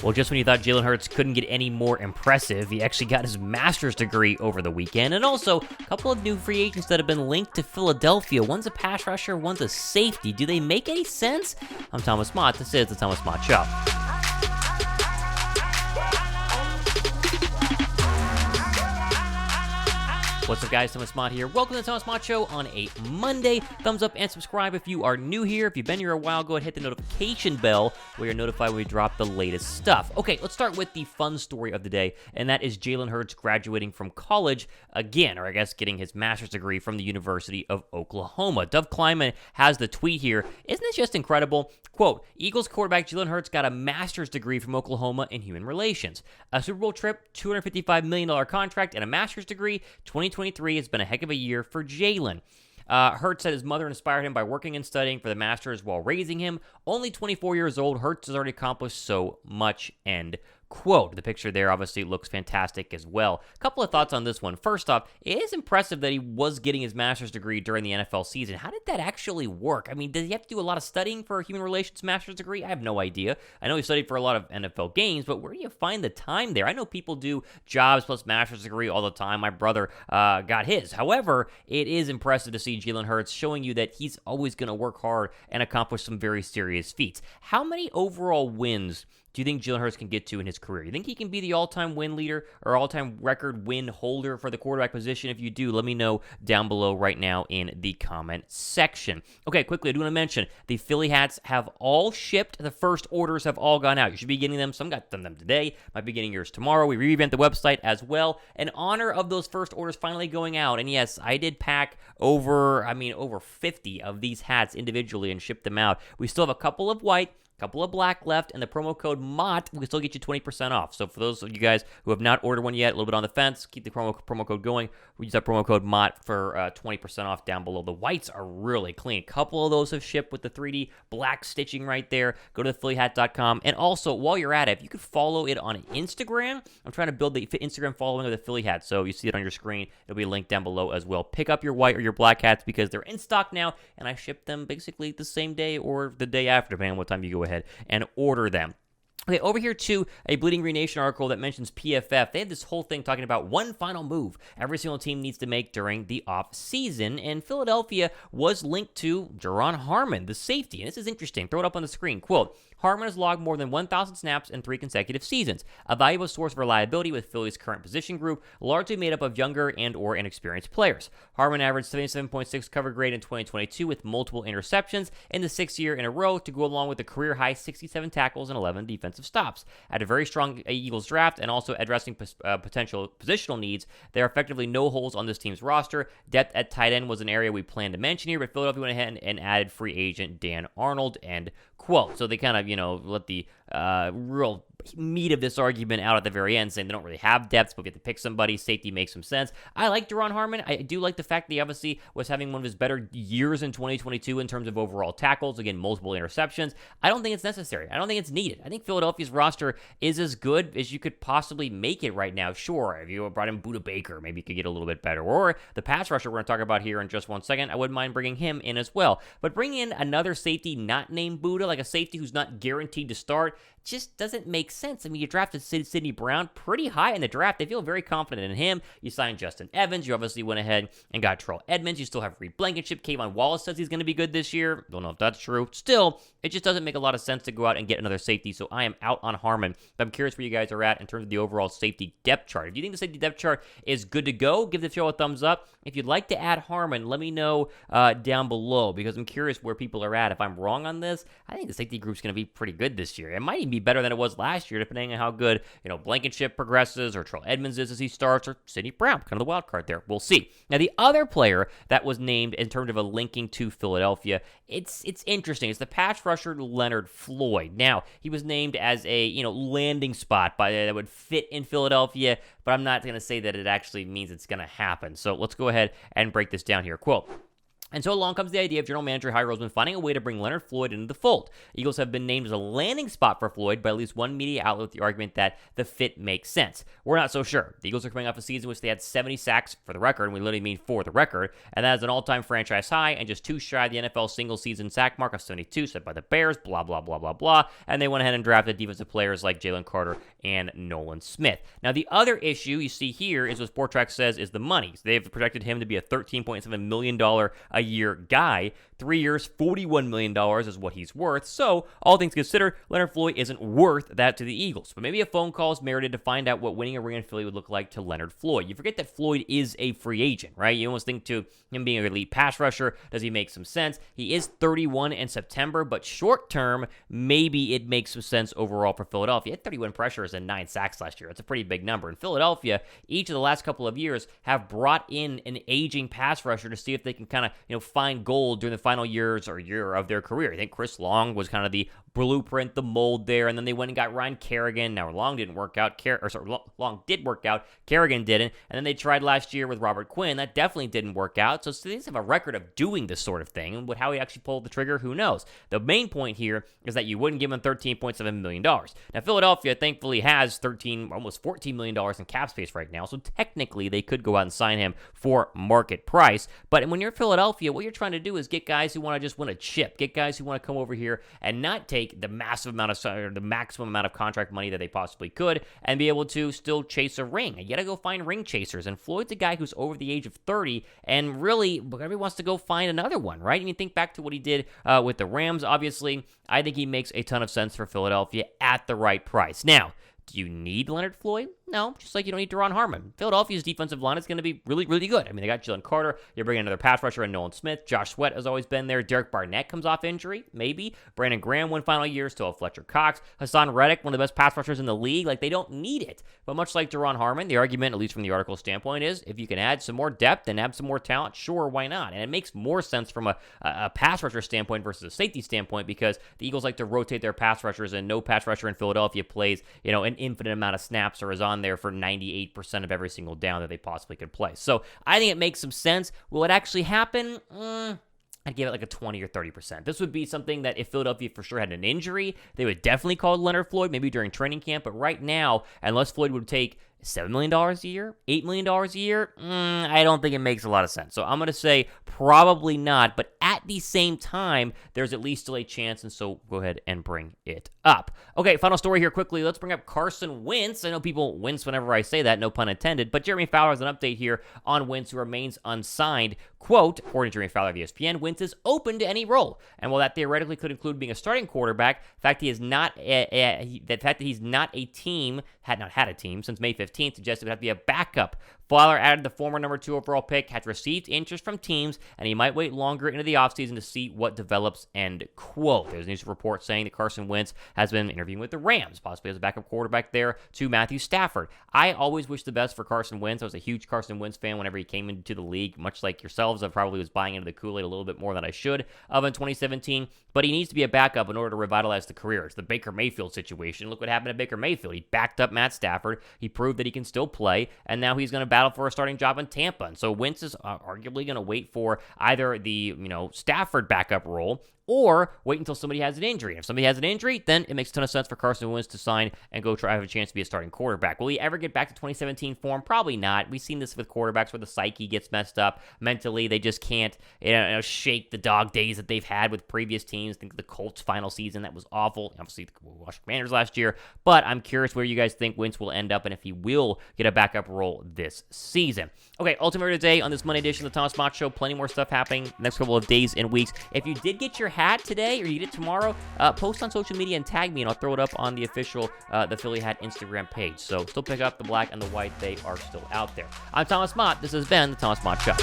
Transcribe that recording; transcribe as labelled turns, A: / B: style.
A: Well, just when you thought Jalen Hurts couldn't get any more impressive, he actually got his master's degree over the weekend. And also, a couple of new free agents that have been linked to Philadelphia. One's a pass rusher, one's a safety. Do they make any sense? I'm Thomas Mott. This is the Thomas Mott Show. What's up, guys? Thomas Mott here. Welcome to the Thomas Mott Show on a Monday. Thumbs up and subscribe if you are new here. If you've been here a while, go ahead and hit the notification bell where you're notified when we drop the latest stuff. Okay, let's start with the fun story of the day, and that is Jalen Hurts graduating from college again, or I guess getting his master's degree from the University of Oklahoma. Dov Kleiman has the tweet here. Isn't this just incredible? Quote, Eagles quarterback Jalen Hurts got a master's degree from Oklahoma in human relations. A Super Bowl trip, $255 million contract, and a master's degree. 2023 has been a heck of a year for Jalen. Hurts said his mother inspired him by working and studying for the Masters while raising him. Only 24 years old, Hurts has already accomplished so much, end quote. The picture there obviously looks fantastic as well. A couple of thoughts on this one. First off, it is impressive that he was getting his master's degree during the NFL season. How did that actually work? I mean, does he have to do a lot of studying for a human relations master's degree? I have no idea. I know he studied for a lot of NFL games, but where do you find the time there? I know people do jobs plus master's degree all the time. My brother got his. However, it is impressive to see Jalen Hurts showing you that he's always going to work hard and accomplish some very serious feats. How many overall wins do you think Jalen Hurts can get to in his career? You think he can be the all-time win leader or all-time record win holder for the quarterback position? If you do, let me know down below right now in the comment section. Okay, quickly, I do want to mention the Philly hats have all shipped. The first orders have all gone out. You should be getting them. Some got them today. Might be getting yours tomorrow. We revamped the website as well in honor of those first orders finally going out. And yes, I did pack over 50 of these hats individually and ship them out. We still have a couple of white, couple of black left, and the promo code Mott will still get you 20% off. So for those of you guys who have not ordered one yet, a little bit on the fence, keep the promo code going. We use that promo code Mott for 20% off down below. The whites are really clean. A couple of those have shipped with the 3D black stitching right there. Go to PhillyHats.com. And also, while you're at it, if you could follow it on Instagram, I'm trying to build the Instagram following of the Philly Hats. So you see it on your screen. It'll be linked down below as well. Pick up your white or your black hats because they're in stock now, and I ship them basically the same day or the day after, depending on what time you go ahead and order them. Okay, over here to a Bleeding Green Nation article that mentions PFF. They had this whole thing talking about one final move every single team needs to make during the offseason, and Philadelphia was linked to Duron Harmon, the safety. And this is interesting. Throw it up on the screen. Quote, Harmon has logged more than 1,000 snaps in 3 consecutive seasons, a valuable source of reliability with Philly's current position group, largely made up of younger and or inexperienced players. Harmon averaged 77.6 cover grade in 2022 with multiple interceptions in the 6th year in a row to go along with the career-high 67 tackles and 11 defensive stops. At a very strong Eagles draft and also addressing potential positional needs, there are effectively no holes on this team's roster. Depth at tight end was an area we planned to mention here, but Philadelphia went ahead and added free agent Dan Arnold, end quote. So they kind of, let the real meat of this argument out at the very end, saying they don't really have depth, but we have to pick somebody. Safety makes some sense. I like Duron Harmon. I do like the fact that he obviously was having one of his better years in 2022 in terms of overall tackles. Again, multiple interceptions. I don't think it's necessary. I don't think it's needed. I think Philadelphia's roster is as good as you could possibly make it right now. Sure, if you brought in Budda Baker, maybe you could get a little bit better. Or the pass rusher we're going to talk about here in just 1 second, I wouldn't mind bringing him in as well. But bringing in another safety not named Budda, like a safety who's not guaranteed to start, just doesn't make sense. I mean, you drafted Sidney Brown pretty high in the draft. They feel very confident in him. You signed Justin Evans. You obviously went ahead and got Terrell Edmonds. You still have Reed Blankenship. Kayvon Wallace says he's going to be good this year. Don't know if that's true. Still, it just doesn't make a lot of sense to go out and get another safety, so I am out on Harmon. But I'm curious where you guys are at in terms of the overall safety depth chart. If you think the safety depth chart is good to go, give the show a thumbs up. If you'd like to add Harmon, let me know down below because I'm curious where people are at. If I'm wrong on this, I think the safety group's going to be pretty good this year. It might even be better than it was last year, depending on how good, Blankenship progresses or Terrell Edmonds is as he starts or Sidney Brown, kind of the wild card there. We'll see. Now, the other player that was named in terms of a linking to Philadelphia, it's interesting. It's the pass rusher Leonard Floyd. Now, he was named as a, landing spot that would fit in Philadelphia, but I'm not going to say that it actually means it's going to happen. So let's go ahead and break this down here. Quote, And so along comes the idea of general manager Howie Roseman finding a way to bring Leonard Floyd into the fold. Eagles have been named as a landing spot for Floyd by at least one media outlet with the argument that the fit makes sense. We're not so sure. The Eagles are coming off a season in which they had 70 sacks for the record, and we literally mean for the record, and that is an all-time franchise high and just too shy of the NFL single-season sack mark of 72 set by the Bears, blah, blah, blah, blah, blah, and they went ahead and drafted defensive players like Jalen Carter and Nolan Smith. Now, the other issue you see here is what Sportrack says is the money. So they've projected him to be a $13.7 million a year guy. 3 years, $41 million is what he's worth. So, all things considered, Leonard Floyd isn't worth that to the Eagles. But maybe a phone call is merited to find out what winning a ring in Philly would look like to Leonard Floyd. You forget that Floyd is a free agent, right? You almost think to him being an elite pass rusher, does he make some sense? He is 31 in September, but short term, maybe it makes some sense overall for Philadelphia. He had 31 pressures and 9 sacks last year. That's a pretty big number. In Philadelphia, each of the last couple of years have brought in an aging pass rusher to see if they can kind of, find gold during the final years or year of their career. I think Chris Long was kind of the blueprint, the mold there, and then they went and got Ryan Kerrigan. Now, Long didn't work out. Long did work out. Kerrigan didn't. And then they tried last year with Robert Quinn. That definitely didn't work out. So these have a record of doing this sort of thing. And how he actually pulled the trigger, who knows? The main point here is that you wouldn't give him $13.7 million. Now, Philadelphia thankfully has almost $14 million in cap space right now. So technically, they could go out and sign him for market price. But when you're Philadelphia, what you're trying to do is get guys who want to just win a chip, get guys who want to come over here and not take the maximum amount of contract money that they possibly could and be able to still chase a ring. You got to go find ring chasers. And Floyd's a guy who's over the age of 30 and really everybody wants to go find another one, right? And you think back to what he did with the Rams, obviously, I think he makes a ton of sense for Philadelphia at the right price. Now, do you need Leonard Floyd? No, just like you don't need Duron Harmon. Philadelphia's defensive line is going to be really, really good. I mean, they got Jalen Carter. You're bringing another pass rusher in Nolan Smith. Josh Sweat has always been there. Derek Barnett comes off injury, maybe. Brandon Graham, one final year. Still have Fletcher Cox. Hassan Reddick, one of the best pass rushers in the league. Like, they don't need it. But much like Duron Harmon, the argument, at least from the article standpoint, is if you can add some more depth and add some more talent, sure, why not? And it makes more sense from a pass rusher standpoint versus a safety standpoint because the Eagles like to rotate their pass rushers, and no pass rusher in Philadelphia plays, an infinite amount of snaps or is on there for 98% of every single down that they possibly could play. So I think it makes some sense. Will it actually happen? I'd give it like a 20 or 30%. This would be something that if Philadelphia for sure had an injury, they would definitely call Leonard Floyd, maybe during training camp. But right now, unless Floyd would take $7 million a year, $8 million a year, I don't think it makes a lot of sense. So I'm going to say probably not, but at the same time, there's at least still a chance, and so go ahead and bring it up. Okay, final story here quickly. Let's bring up Carson Wentz. I know people wince whenever I say that, no pun intended, but Jeremy Fowler has an update here on Wentz, who remains unsigned. Quote, according to Jeremy Fowler of ESPN, Wentz is open to any role, and while that theoretically could include being a starting quarterback, the fact that he's not a team, had not had a team since May 15th, suggests it would have to be a backup. Fowler added the former number 2 overall pick had received interest from teams, and he might wait longer into the offseason to see what develops, end quote. There's a news report saying that Carson Wentz has been interviewing with the Rams, possibly as a backup quarterback there to Matthew Stafford. I always wish the best for Carson Wentz. I was a huge Carson Wentz fan whenever he came into the league, much like yourselves. I probably was buying into the Kool-Aid a little bit more than I should in 2017, but he needs to be a backup in order to revitalize the career. It's the Baker Mayfield situation. Look what happened to Baker Mayfield. He backed up Matt Stafford. He proved that he can still play, and now he's going to battle for a starting job in Tampa. And so Wentz is arguably going to wait for either the Stafford backup role or wait until somebody has an injury. And if somebody has an injury, then it makes a ton of sense for Carson Wentz to sign and go try to have a chance to be a starting quarterback. Will he ever get back to 2017 form? Probably not. We've seen this with quarterbacks where the psyche gets messed up. Mentally, they just can't shake the dog days that they've had with previous teams. Think of the Colts' final season. That was awful. Obviously, the Washington Commanders last year. But I'm curious where you guys think Wentz will end up and if he will get a backup role this season. Okay, ultimately today on this Monday edition of the Thomas Mott Show, plenty more stuff happening next couple of days and weeks. If you did get your hat today or you get it tomorrow, post on social media and tag me, and I'll throw it up on the official the Philly Hat Instagram page. So still pick up the black and the white. They are still out there. I'm Thomas Mott. This has been the Thomas Mott Show.